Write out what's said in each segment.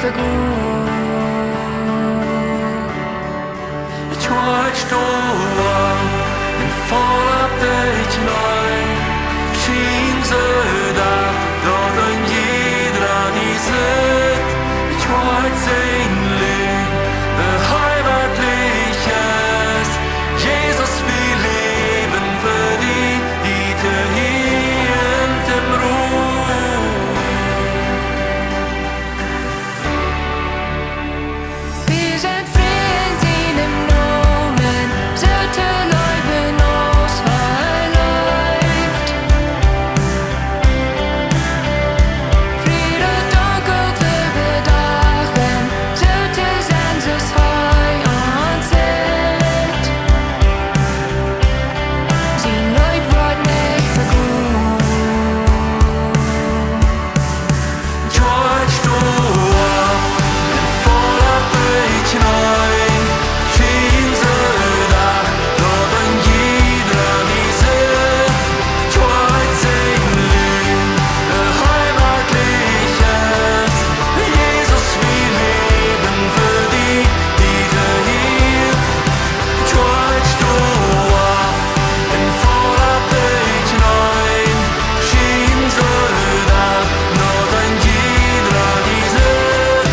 för god. Kjoakj Sto Opp, en Äwasat noi, Thiessen dag, dat een jeder die zit. Kjoakj zijn Lüg, beheimatliches, Jesus will leben für die, die hier in dem Ruhm. Wir sind Frieden in dem Nomen, sollte Loewen aus Heiligt. Friede, Dunkel, bedachen, sollte Senses Heu und Zelt. Sein Leut wird nicht vergut. Kjoakj Sto Opp, en Äwasat noi, Thiessen dag, dat een jeder die zit. Kjoakj zijn Lüg, beheimatliches, Jesus will leben für die, die hier. Kjoakj Sto Opp, en Äwasat noi, Thiessen dag, dat een jeder die zit.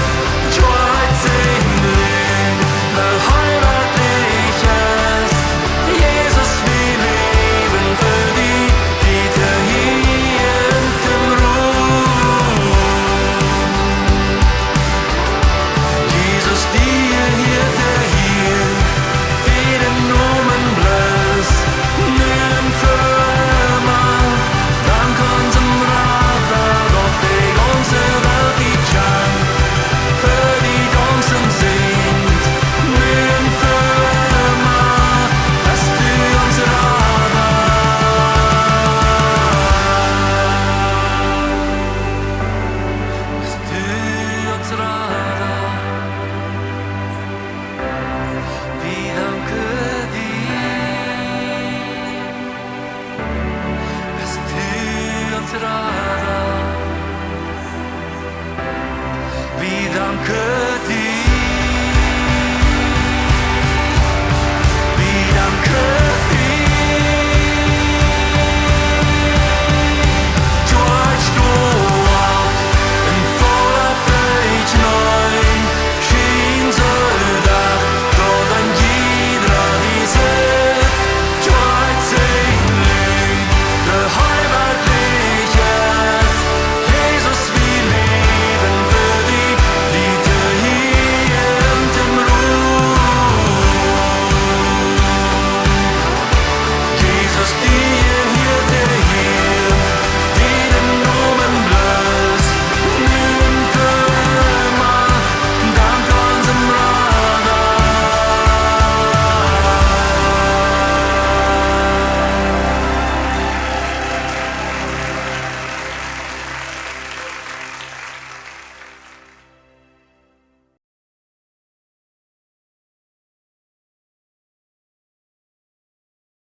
Kjoakj zijn Lüg, beheimatliches, Jesus will leben für die, die hier in dem Ruhm. Jesus, die hier, wie den Nomen bless, nun für immer. Dank unserem Vater, Gott, der ganze Welt die Chan, für die ganzen singt, nun für immer, dass du uns Vater. Dass du uns Vater. Wir danken dir, dass du uns Vater. Wir danken